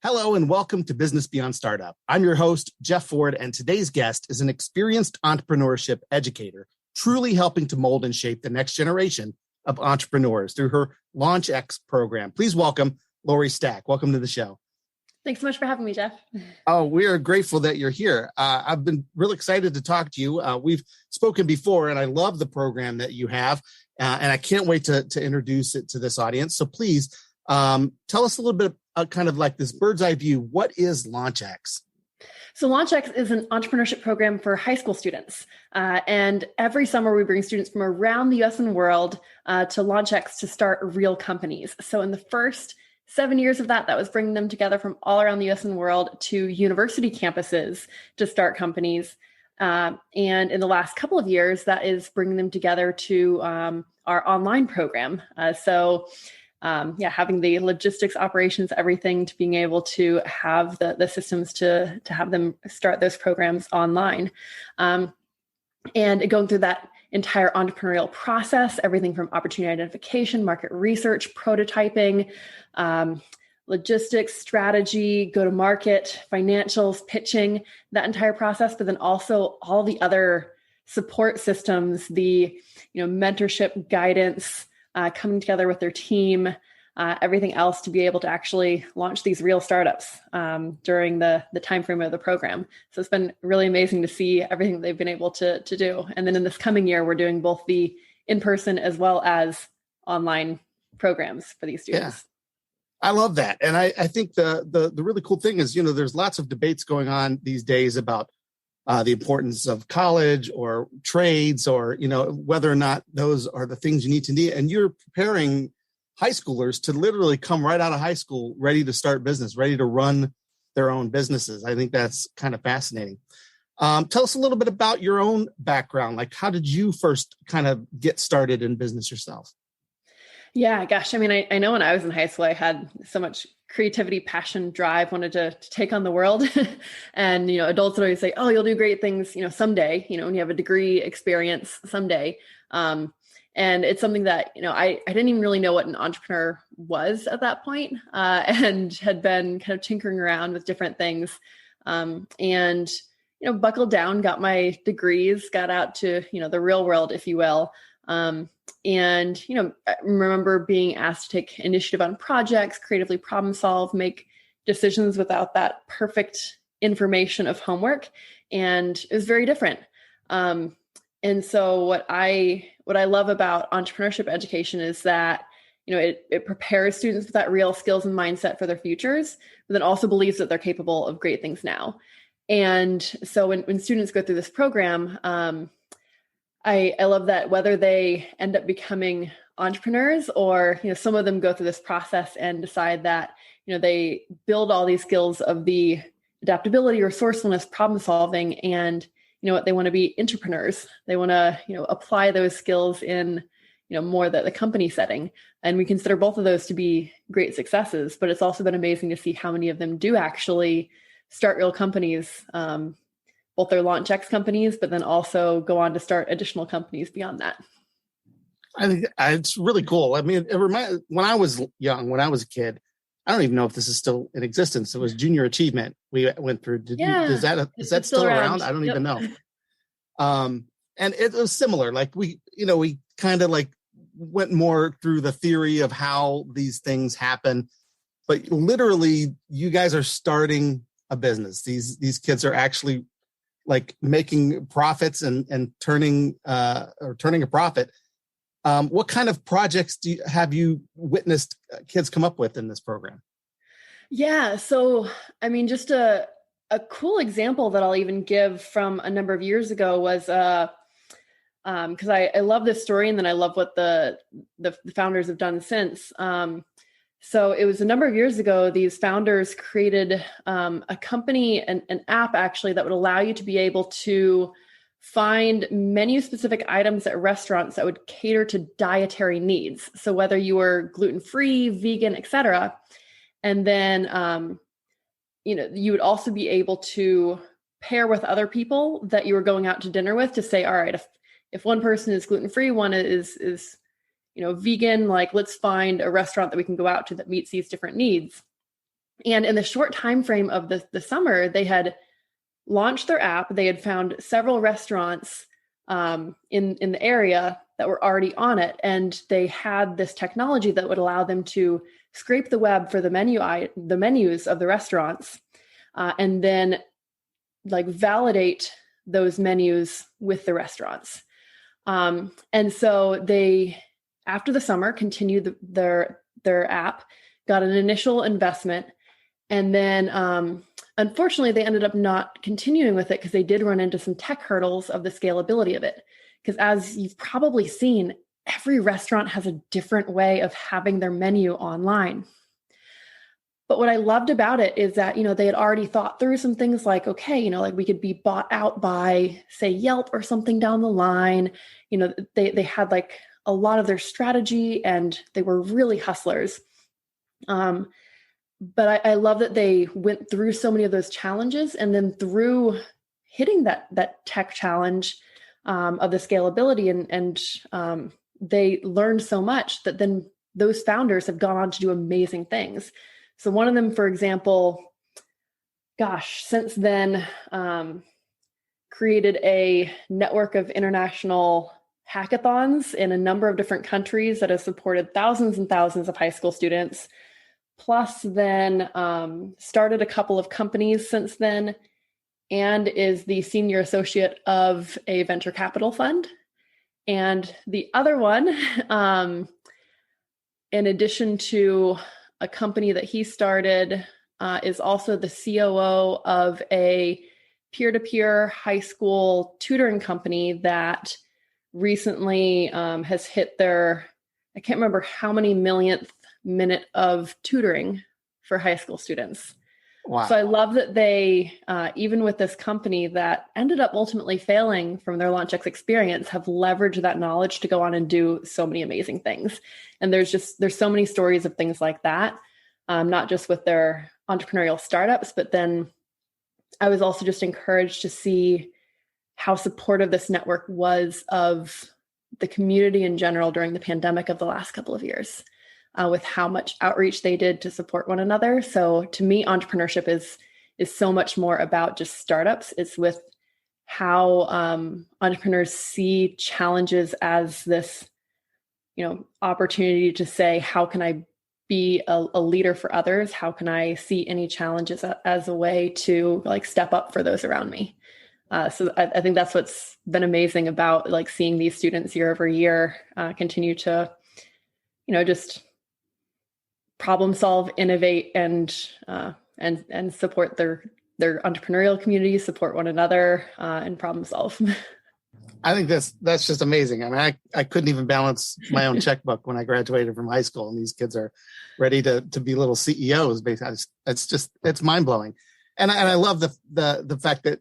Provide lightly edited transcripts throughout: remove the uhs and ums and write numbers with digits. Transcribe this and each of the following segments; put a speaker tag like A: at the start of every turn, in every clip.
A: Hello and welcome to Business Beyond Startup. I'm your host, Jeff Ford, and today's guest is an experienced entrepreneurship educator, truly helping to mold and shape the next generation of entrepreneurs through her LaunchX program. Please welcome Laurie Stach. Welcome to the show.
B: Thanks so much for having me, Jeff.
A: Oh, we are grateful that you're here. I've been really excited to talk to you. We've spoken before, and I love the program that you have, and I can't wait to introduce it to this audience. So please tell us a little bit kind of like this bird's eye view. What is LaunchX?
B: So LaunchX is an entrepreneurship program for high school students. And every summer we bring students from around the US and world to LaunchX to start real companies. So in the first 7 years of that was bringing them together from all around the US and world to university campuses to start companies. And in the last couple of years, that is bringing them together to our online program. Having the logistics, operations, everything to being able to have the systems to have them start those programs online. And going through that entire entrepreneurial process, everything from opportunity identification, market research, prototyping, logistics, strategy, go-to-market, financials, pitching, that entire process, but then also all the other support systems, the mentorship, guidance, coming together with their team, everything else to be able to actually launch these real startups during the time frame of the program. So it's been really amazing to see everything that they've been able to do. And then in this coming year, we're doing both the in-person as well as online programs for these students.
A: Yeah. I love that. And I think the really cool thing is, there's lots of debates going on these days about the importance of college or trades or, whether or not those are the things you need to need. And you're preparing high schoolers to literally come right out of high school, ready to start business, ready to run their own businesses. I think that's kind of fascinating. Tell us a little bit about your own background. Like, how did you first kind of get started in business yourself?
B: Yeah, gosh. I mean, I know when I was in high school, I had so much creativity, passion, drive, wanted to take on the world. And, adults would always say, oh, you'll do great things, someday, when you have a degree experience someday. And it's something that, I didn't even really know what an entrepreneur was at that point, and had been kind of tinkering around with different things. Buckled down, got my degrees, got out to, the real world, if you will. I remember being asked to take initiative on projects, creatively problem solve, make decisions without that perfect information of homework. And it was very different. And so what I love about entrepreneurship education is that, it prepares students with that real skills and mindset for their futures, but then also believes that they're capable of great things now. And so when students go through this program, I love that whether they end up becoming entrepreneurs or, some of them go through this process and decide that, they build all these skills of the adaptability, resourcefulness, problem solving, and, they want to be entrepreneurs. They want to, apply those skills in, more the company setting. And we consider both of those to be great successes, but it's also been amazing to see how many of them do actually start real companies, both their LaunchX companies, but then also go on to start additional companies beyond that.
A: I think it's really cool. I mean, when I was young, when I was a kid, I don't even know if this is still in existence. It was junior achievement we went through. Is that still around? I don't even know. And it was similar. Like we kind of like went more through the theory of how these things happen, but literally you guys are starting a business. These kids are actually like making profits and turning a profit. What kind of projects have you witnessed kids come up with in this program?
B: Yeah. So, I mean, just a cool example that I'll even give from a number of years ago was, because I love this story and then I love what the founders have done since. So it was a number of years ago, these founders created a company, an app actually, that would allow you to be able to find menu-specific items at restaurants that would cater to dietary needs. So whether you were gluten-free, vegan, et cetera. And then, you would also be able to pair with other people that you were going out to dinner with to say, all right, if one person is gluten-free, one is vegan, like let's find a restaurant that we can go out to that meets these different needs. And in the short time frame of the summer, they had launched their app. They had found several restaurants in the area that were already on it, and they had this technology that would allow them to scrape the web for the menus of the restaurants, and then like validate those menus with the restaurants. And so they, after the summer, continued their app, got an initial investment, and then unfortunately, they ended up not continuing with it because they did run into some tech hurdles of the scalability of it. Because as you've probably seen, every restaurant has a different way of having their menu online. But what I loved about it is that, they had already thought through some things like, okay, like we could be bought out by, say, Yelp or something down the line. They had like a lot of their strategy, and they were really hustlers. But I love that they went through so many of those challenges, and then through hitting that tech challenge of the scalability, and they learned so much that then those founders have gone on to do amazing things. So one of them, for example, since then, created a network of international hackathons in a number of different countries that has supported thousands and thousands of high school students. Plus then started a couple of companies since then, and is the senior associate of a venture capital fund. And the other one, in addition to a company that he started, is also the COO of a peer-to-peer high school tutoring company that recently has hit their, I can't remember how many millionth minute of tutoring for high school students. Wow. So I love that they, even with this company that ended up ultimately failing from their LaunchX experience, have leveraged that knowledge to go on and do so many amazing things. And there's so many stories of things like that, not just with their entrepreneurial startups, but then I was also just encouraged to see how supportive this network was of the community in general during the pandemic of the last couple of years. With how much outreach they did to support one another. So to me, entrepreneurship is so much more about just startups. It's with how entrepreneurs see challenges as this, opportunity to say, how can I be a leader for others? How can I see any challenges as a way to like step up for those around me? So I think that's what's been amazing about like seeing these students year over year continue to, just problem solve, innovate, and support their entrepreneurial community, support one another, and problem solve.
A: I think that's just amazing. I mean, I couldn't even balance my own checkbook when I graduated from high school, and these kids are ready to be little CEOs. Basically, it's mind blowing, and I love the fact that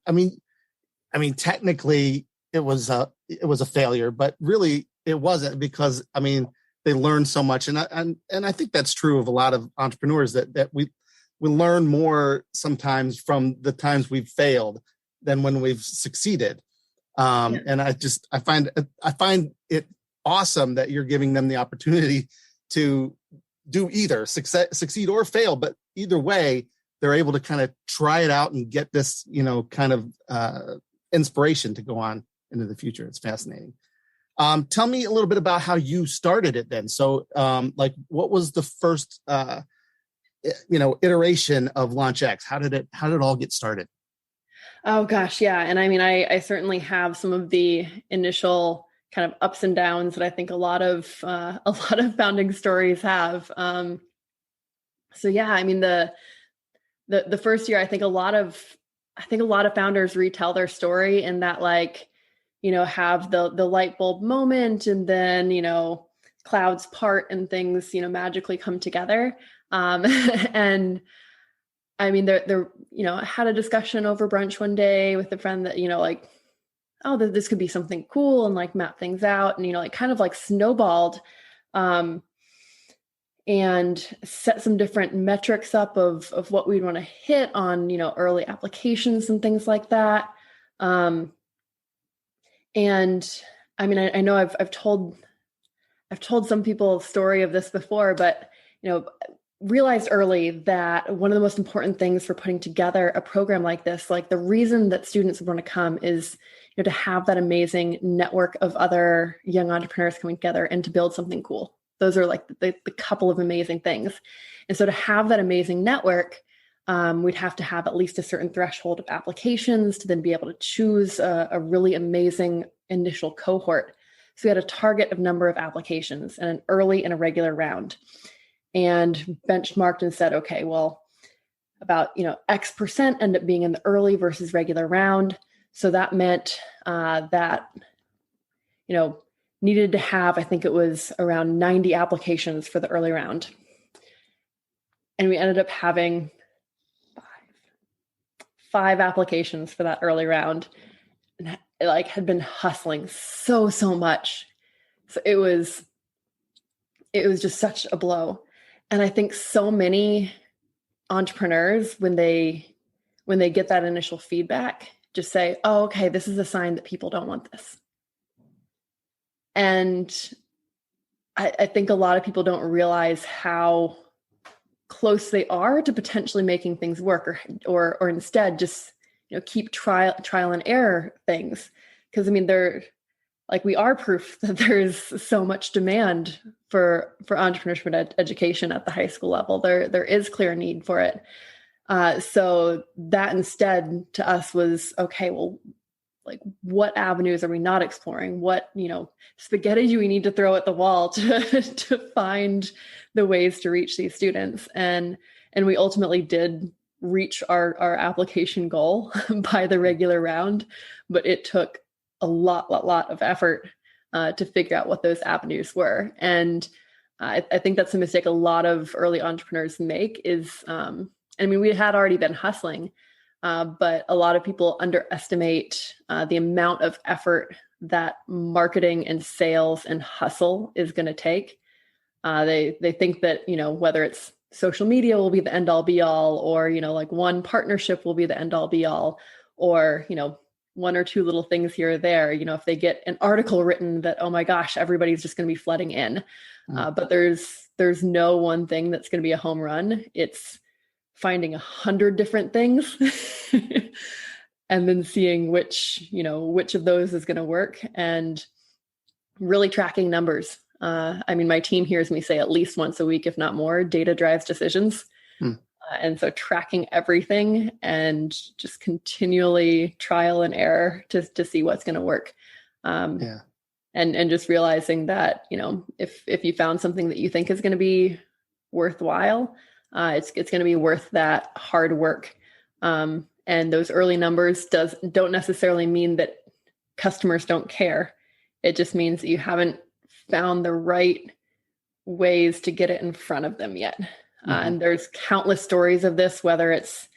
A: I mean, technically it was a failure, but really it wasn't, because they learn so much, and I think that's true of a lot of entrepreneurs that we learn more sometimes from the times we've failed than when we've succeeded. And I find it awesome that you're giving them the opportunity to do either succeed or fail, but either way, they're able to kind of try it out and get this kind of inspiration to go on into the future. It's fascinating. Tell me a little bit about how you started it then. So, what was the first, iteration of LaunchX? How did it all get started?
B: Oh gosh, yeah. And I mean, I certainly have some of the initial kind of ups and downs that I think a lot of founding stories have. So yeah, I mean, the first year, I think a lot of founders retell their story in that, like, have the light bulb moment, and then, clouds part and things, magically come together. And I mean, I had a discussion over brunch one day with a friend that, like, oh, this could be something cool, and like map things out, and, like kind of like snowballed, and set some different metrics up of what we'd want to hit on, early applications and things like that. And I mean, I know I've told some people a story of this before, but realized early that one of the most important things for putting together a program like this, like the reason that students want to come is, to have that amazing network of other young entrepreneurs coming together and to build something cool. Those are like the couple of amazing things. And so to have that amazing network, we'd have to have at least a certain threshold of applications to then be able to choose a really amazing initial cohort. So we had a target of number of applications and an early and a regular round, and benchmarked and said, okay, well, about X percent end up being in the early versus regular round. So that meant that needed to have, I think it was around 90 applications for the early round, and we ended up having five applications for that early round, and had been hustling so much. So it was just such a blow. And I think so many entrepreneurs, when they get that initial feedback, just say, oh, okay, this is a sign that people don't want this. And I think a lot of people don't realize how close they are to potentially making things work, or instead just keep trial and error things. Because we are proof that there's so much demand for entrepreneurship education at the high school level. There is clear need for it. So that instead to us was, okay, well, like what avenues are we not exploring? What, spaghetti do we need to throw at the wall to find the ways to reach these students? And we ultimately did reach our application goal by the regular round, but it took a lot of effort to figure out what those avenues were. And I think that's a mistake a lot of early entrepreneurs make is, we had already been hustling, but a lot of people underestimate the amount of effort that marketing and sales and hustle is going to take. They think that, whether it's social media will be the end all be all, or, one partnership will be the end all be all, or, one or two little things here or there, if they get an article written that, oh my gosh, everybody's just going to be flooding in. But there's no one thing that's going to be a home run. It's finding 100 different things and then seeing which of those is going to work, and really tracking numbers. My team hears me say at least once a week, if not more, data drives decisions. And so tracking everything and just continually trial and error to see what's going to work. And just realizing that, if you found something that you think is going to be worthwhile, it's going to be worth that hard work. And those early numbers don't necessarily mean that customers don't care. It just means that you haven't found the right ways to get it in front of them yet. And there's countless stories of this, whether it's,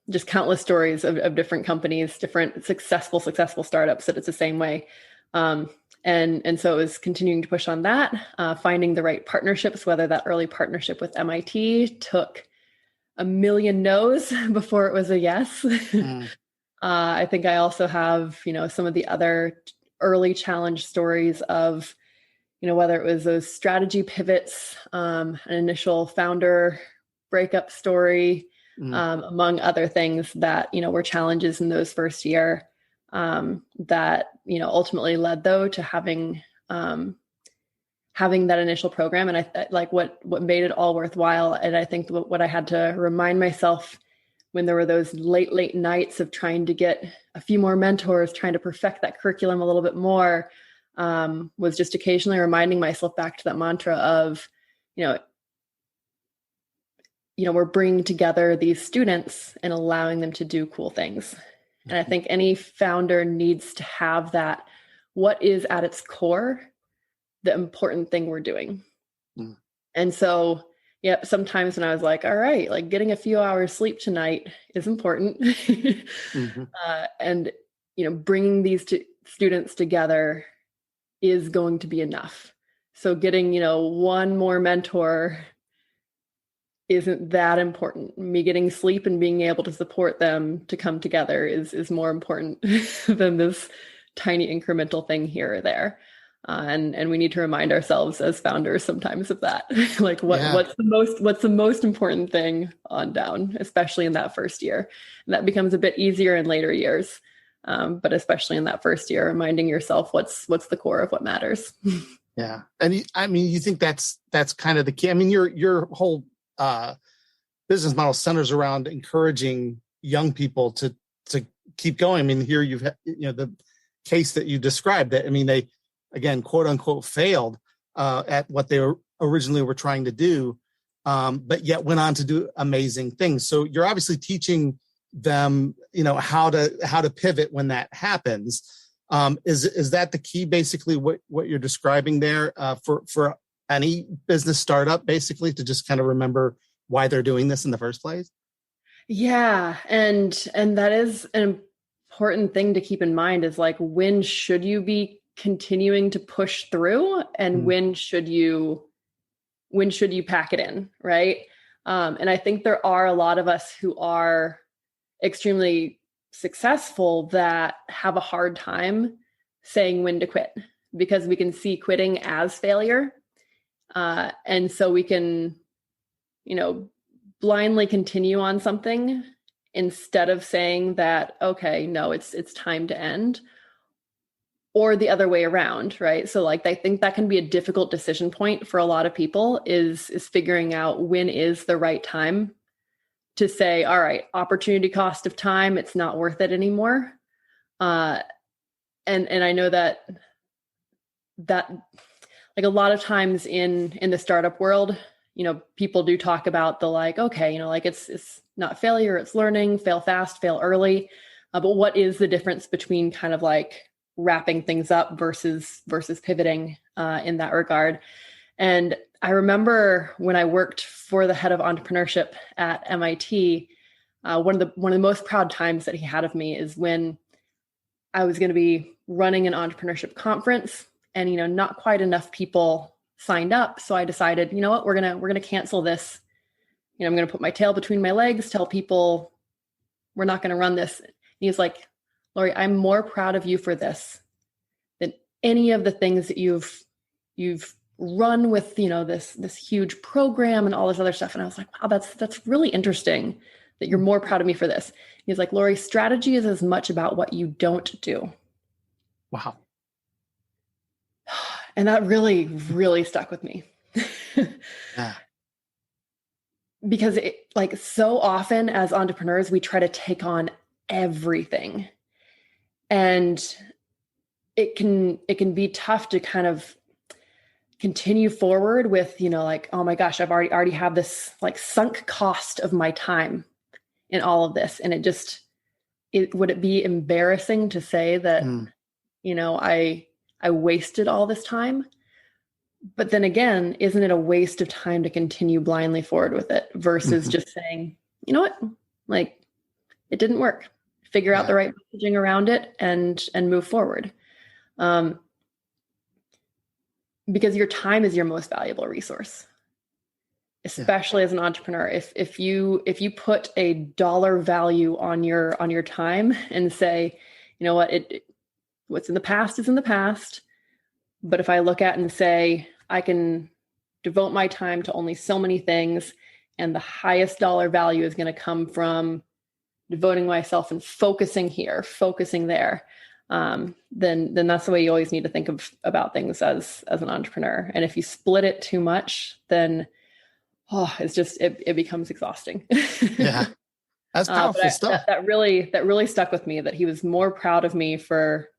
B: just countless stories of different companies, different successful startups that it's the same way. And so it was continuing to push on that, finding the right partnerships, whether that early partnership with MIT took a million no's before it was a yes. I think I also have, some of the other early challenge stories of, whether it was those strategy pivots, an initial founder breakup story, among other things that, were challenges in those first year, that, ultimately led though to having that initial program. And I like what made it all worthwhile. And I think what I had to remind myself when there were those late nights of trying to get a few more mentors, trying to perfect that curriculum a little bit more, was just occasionally reminding myself back to that mantra of, we're bringing together these students and allowing them to do cool things. And I think any founder needs to have that, what is at its core, the important thing we're doing. And so, sometimes when I was like, all right, like getting a few hours sleep tonight is important. And, bringing these students together is going to be enough. So getting, one more mentor isn't that important. Me getting sleep and being able to support them to come together is more important than this tiny incremental thing here or there. And we need to remind ourselves as founders sometimes of that. Like
A: Yeah.
B: what's the most important thing on down, especially in that first year. And that becomes a bit easier in later years. But especially in that first year, reminding yourself what's the core of what matters.
A: Yeah. And I mean, you think that's kind of the key. I mean, your whole business model centers around encouraging young people to keep going. I mean, here you've the case that you described that, I mean, they, again, quote unquote, failed at what they originally were trying to do, but yet went on to do amazing things. So you're obviously teaching them, how to pivot when that happens. Is that the key, basically, what you're describing there for any business startup, basically, to just kind of remember why they're doing this in the first place?
B: Yeah. And that is an important thing to keep in mind, is like, when should you be continuing to push through, and when should you pack it in, right? And I think there are a lot of us who are extremely successful that have a hard time saying when to quit, because we can see quitting as failure. And so we can, blindly continue on something instead of saying that, okay, no, it's time to end, or the other way around, right? So like, I think that can be a difficult decision point for a lot of people, is figuring out when is the right time to say, all right, opportunity cost of time, it's not worth it anymore. And I know that like a lot of times in the startup world, people do talk about the like, okay, like it's not failure, it's learning, fail fast, fail early. But what is the difference between kind of like wrapping things up versus pivoting in that regard? And I remember when I worked for the head of entrepreneurship at MIT, one of the most proud times that he had of me is when I was going to be running an entrepreneurship conference, and not quite enough people signed up. So I decided, you know what, we're gonna cancel this. I'm gonna put my tail between my legs, tell people we're not gonna run this. And he's like, Laurie, I'm more proud of you for this than any of the things that you've run with, this huge program and all this other stuff. And I was like, wow, that's really interesting that you're more proud of me for this. He's like, Laurie, strategy is as much about what you don't do.
A: Wow.
B: And that really, really stuck with me.
A: Yeah.
B: Because like so often as entrepreneurs, we try to take on everything. And it can be tough to kind of continue forward with, like, oh my gosh, I've already have this like sunk cost of my time in all of this. And would it be embarrassing to say that, I wasted all this time? But then again, isn't it a waste of time to continue blindly forward with it versus just saying, you know what, like, it didn't work, figure out the right messaging around it and move forward. Because your time is your most valuable resource, especially as an entrepreneur. If you put a dollar value on your time and say, you know what, what's in the past is in the past. But if I look at and say, I can devote my time to only so many things, and the highest dollar value is going to come from devoting myself and focusing here, focusing there, then that's the way you always need to think about things as an entrepreneur. And if you split it too much, then it's just it becomes exhausting.
A: Yeah, that's powerful stuff.
B: That really stuck with me, that he was more proud of me for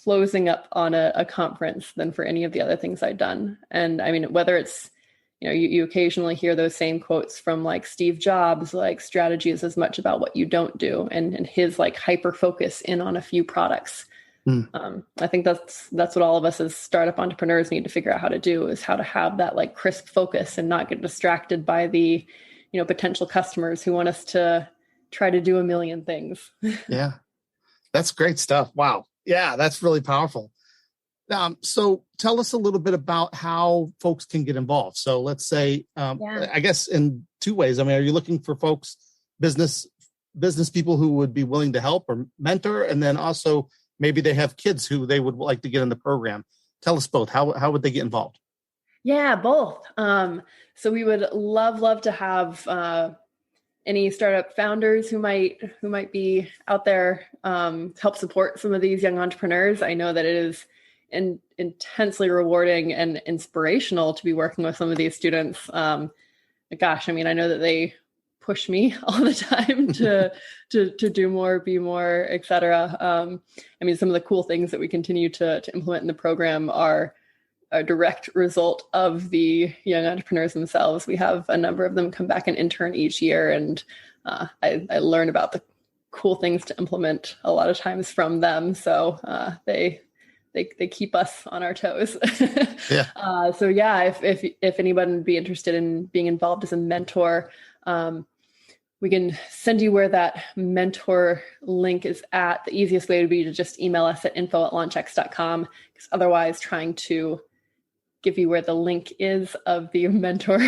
B: closing up on a conference than for any of the other things I'd done. And I mean, whether it's, you occasionally hear those same quotes from like Steve Jobs, like strategy is as much about what you don't do, and his like hyper focus in on a few products. I think that's what all of us as startup entrepreneurs need to figure out how to do, is how to have that like crisp focus and not get distracted by the, potential customers who want us to try to do a million things.
A: Yeah, that's great stuff. Wow. Yeah, that's really powerful. So tell us a little bit about how folks can get involved. So let's say, I guess in two ways. I mean, are you looking for folks, business people who would be willing to help or mentor? And then also, maybe they have kids who they would like to get in the program. Tell us both. How would they get involved?
B: Yeah, both. So we would love to have any startup founders who might be out there to help support some of these young entrepreneurs. I know that it is intensely rewarding and inspirational to be working with some of these students. Gosh, I mean, I know that they push me all the time to do more, be more, et cetera. I mean, some of the cool things that we continue to implement in the program are a direct result of the young entrepreneurs themselves. We have a number of them come back and intern each year, and I learn about the cool things to implement a lot of times from them. So they keep us on our toes.
A: Yeah.
B: So yeah, if anyone would be interested in being involved as a mentor, we can send you where that mentor link is at. The easiest way would be to just email us at info@launchx.com, because otherwise trying to give you where the link is of the mentor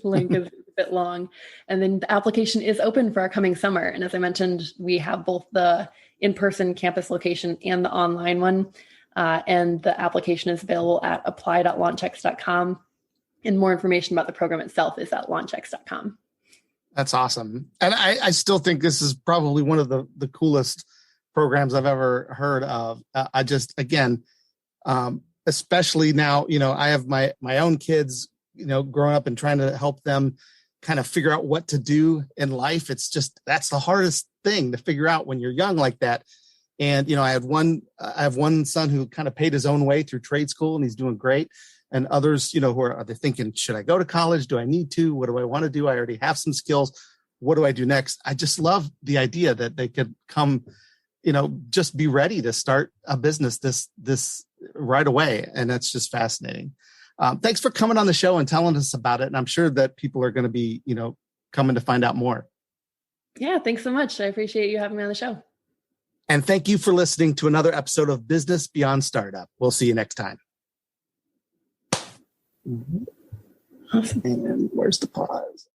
B: link is a bit long. And then the application is open for our coming summer. And as I mentioned, we have both the in-person campus location and the online one. And the application is available at apply.launchx.com. And more information about the program itself is at launchx.com.
A: That's awesome. And I still think this is probably one of the coolest programs I've ever heard of. I just, again, especially now, I have my own kids, growing up and trying to help them kind of figure out what to do in life. It's just, that's the hardest thing to figure out when you're young like that. And, I have one son who kind of paid his own way through trade school, and he's doing great. And others, who are they thinking, should I go to college? Do I need to? What do I want to do? I already have some skills. What do I do next? I just love the idea that they could come, just be ready to start a business this right away. And that's just fascinating. Thanks for coming on the show and telling us about it. And I'm sure that people are going to be, coming to find out more.
B: Yeah, thanks so much. I appreciate you having me on the show.
A: And thank you for listening to another episode of Business Beyond Startup. We'll see you next time. Awesome. And where's the pause?